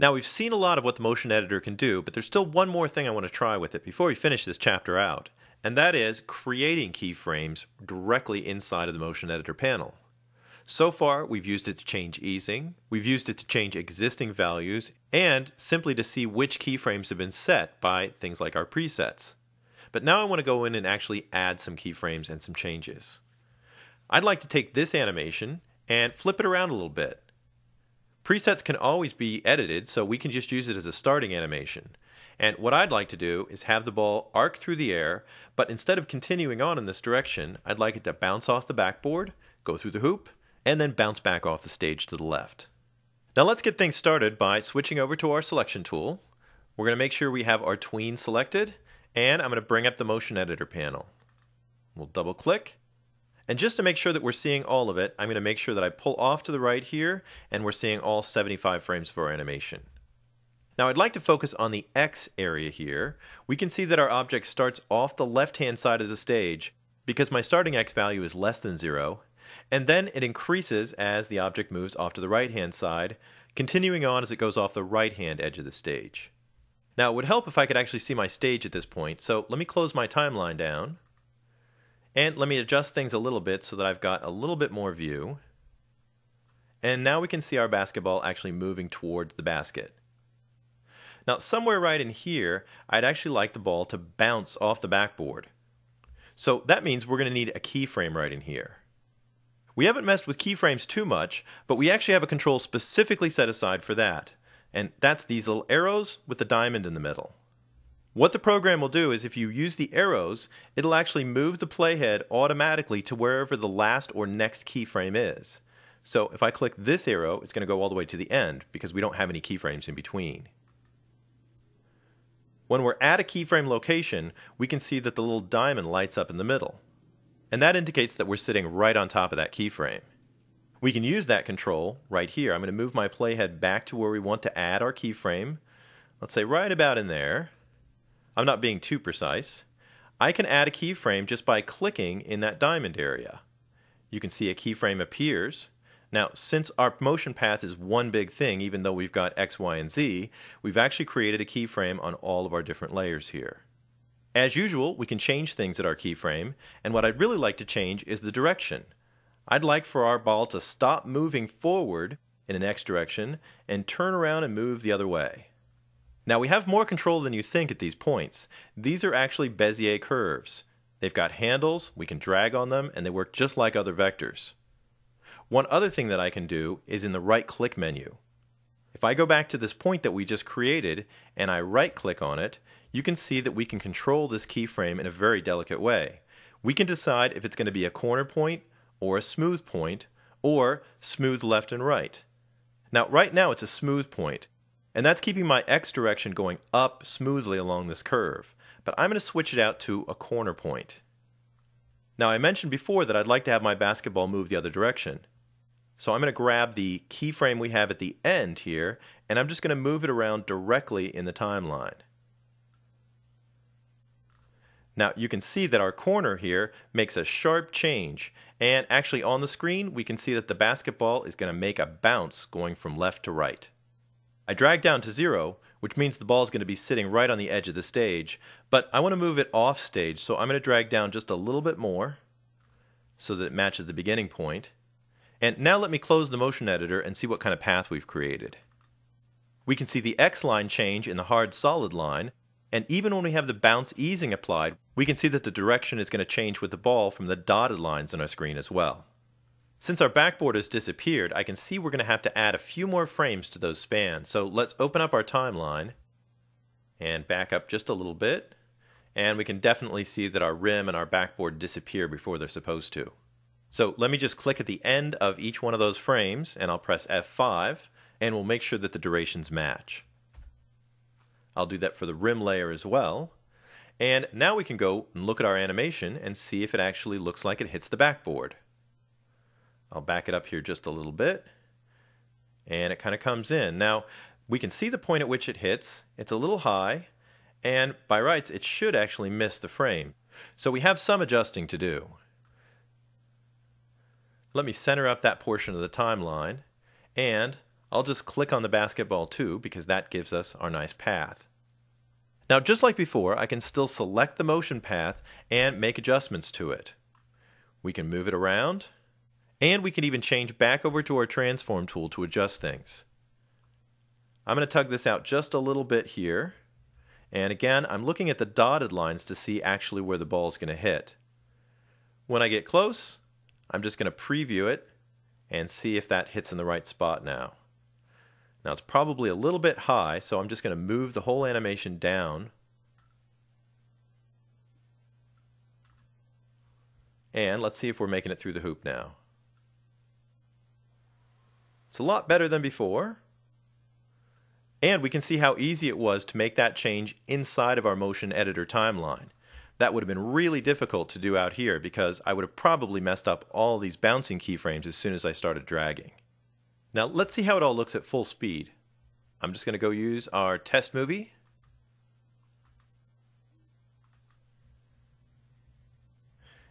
Now we've seen a lot of what the motion editor can do, but there's still one more thing I want to try with it before we finish this chapter out, and that is creating keyframes directly inside of the motion editor panel. So far, we've used it to change easing, we've used it to change existing values, and simply to see which keyframes have been set by things like our presets. But now I want to go in and actually add some keyframes and some changes. I'd like to take this animation and flip it around a little bit. Presets can always be edited, so we can just use it as a starting animation. And what I'd like to do is have the ball arc through the air, but instead of continuing on in this direction, I'd like it to bounce off the backboard, go through the hoop, and then bounce back off the stage to the left. Now let's get things started by switching over to our selection tool. We're going to make sure we have our tween selected, and I'm going to bring up the motion editor panel. We'll double click. And just to make sure that we're seeing all of it, I'm going to make sure that I pull off to the right here, and we're seeing all 75 frames of our animation. Now I'd like to focus on the X area here. We can see that our object starts off the left-hand side of the stage because my starting X value is less than 0, and then it increases as the object moves off to the right-hand side, continuing on as it goes off the right-hand edge of the stage. Now it would help if I could actually see my stage at this point, so let me close my timeline down. And let me adjust things a little bit so that I've got a little bit more view. And now we can see our basketball actually moving towards the basket. Now somewhere right in here, I'd actually like the ball to bounce off the backboard. So that means we're going to need a keyframe right in here. We haven't messed with keyframes too much, but we actually have a control specifically set aside for that. And that's these little arrows with the diamond in the middle. What the program will do is if you use the arrows, it'll actually move the playhead automatically to wherever the last or next keyframe is. So if I click this arrow, it's going to go all the way to the end because we don't have any keyframes in between. When we're at a keyframe location, we can see that the little diamond lights up in the middle. And that indicates that we're sitting right on top of that keyframe. We can use that control right here. I'm going to move my playhead back to where we want to add our keyframe. Let's say right about in there. I'm not being too precise. I can add a keyframe just by clicking in that diamond area. You can see a keyframe appears. Now, since our motion path is one big thing, even though we've got X, Y, and Z, we've actually created a keyframe on all of our different layers here. As usual, we can change things at our keyframe, and what I'd really like to change is the direction. I'd like for our ball to stop moving forward in an X direction and turn around and move the other way. Now we have more control than you think at these points. These are actually Bezier curves. They've got handles, we can drag on them, and they work just like other vectors. One other thing that I can do is in the right-click menu. If I go back to this point that we just created and I right-click on it, you can see that we can control this keyframe in a very delicate way. We can decide if it's going to be a corner point or a smooth point or smooth left and right. Now right now it's a smooth point. And that's keeping my X direction going up smoothly along this curve. But I'm going to switch it out to a corner point. Now I mentioned before that I'd like to have my basketball move the other direction. So I'm going to grab the keyframe we have at the end here, and I'm just going to move it around directly in the timeline. Now you can see that our corner here makes a sharp change. And actually on the screen we can see that the basketball is going to make a bounce going from left to right. I drag down to 0, which means the ball is going to be sitting right on the edge of the stage, but I want to move it off stage, so I'm going to drag down just a little bit more so that it matches the beginning point. And now let me close the motion editor and see what kind of path we've created. We can see the X line change in the hard solid line, and even when we have the bounce easing applied, we can see that the direction is going to change with the ball from the dotted lines on our screen as well. Since our backboard has disappeared, I can see we're going to have to add a few more frames to those spans. So let's open up our timeline and back up just a little bit. And we can definitely see that our rim and our backboard disappear before they're supposed to. So let me just click at the end of each one of those frames, and I'll press F5, and we'll make sure that the durations match. I'll do that for the rim layer as well. And now we can go and look at our animation and see if it actually looks like it hits the backboard. I'll back it up here just a little bit, and it kind of comes in. Now, we can see the point at which it hits. It's a little high, and by rights, it should actually miss the frame. So we have some adjusting to do. Let me center up that portion of the timeline, and I'll just click on the basketball too because that gives us our nice path. Now, just like before, I can still select the motion path and make adjustments to it. We can move it around, and we can even change back over to our transform tool to adjust things. I'm going to tug this out just a little bit here. And again, I'm looking at the dotted lines to see actually where the ball is going to hit. When I get close, I'm just going to preview it and see if that hits in the right spot now. Now it's probably a little bit high, so I'm just going to move the whole animation down. And let's see if we're making it through the hoop now. It's a lot better than before. And we can see how easy it was to make that change inside of our motion editor timeline. That would have been really difficult to do out here because I would have probably messed up all these bouncing keyframes as soon as I started dragging. Now let's see how it all looks at full speed. I'm just going to go use our test movie.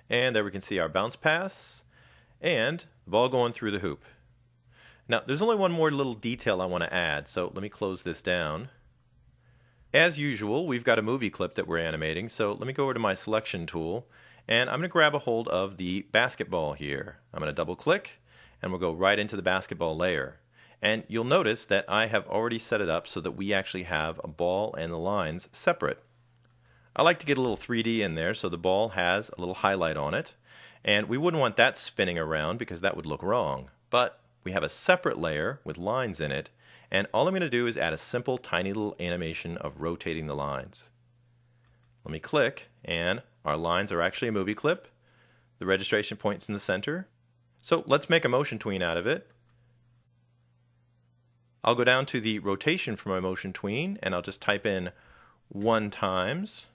And there we can see our bounce pass and the ball going through the hoop. Now, there's only one more little detail I want to add, so let me close this down. As usual, we've got a movie clip that we're animating, so let me go over to my selection tool, and I'm going to grab a hold of the basketball here. I'm going to double click, and we'll go right into the basketball layer. And you'll notice that I have already set it up so that we actually have a ball and the lines separate. I like to get a little 3D in there so the ball has a little highlight on it, and we wouldn't want that spinning around because that would look wrong. But we have a separate layer with lines in it, and all I'm going to do is add a simple tiny little animation of rotating the lines. Let me click, and our lines are actually a movie clip. The registration point's in the center. So let's make a motion tween out of it. I'll go down to the rotation for my motion tween, and I'll just type in 1 times.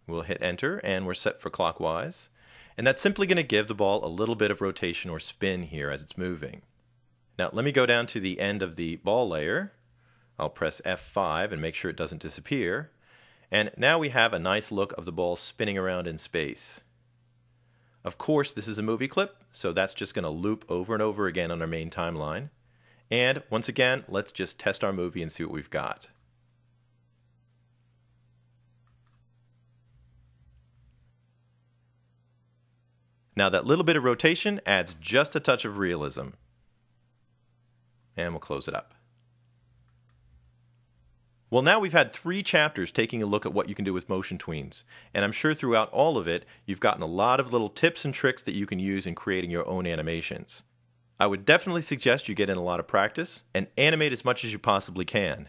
We'll hit enter, and we're set for clockwise. And that's simply going to give the ball a little bit of rotation or spin here as it's moving. Now let me go down to the end of the ball layer. I'll press F5 and make sure it doesn't disappear. And now we have a nice look of the ball spinning around in space. Of course, this is a movie clip, so that's just going to loop over and over again on our main timeline. And once again, let's just test our movie and see what we've got. Now that little bit of rotation adds just a touch of realism. And we'll close it up. Well, now we've had 3 chapters taking a look at what you can do with motion tweens. And I'm sure throughout all of it, you've gotten a lot of little tips and tricks that you can use in creating your own animations. I would definitely suggest you get in a lot of practice and animate as much as you possibly can.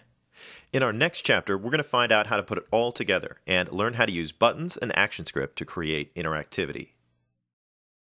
In our next chapter, we're going to find out how to put it all together and learn how to use buttons and ActionScript to create interactivity.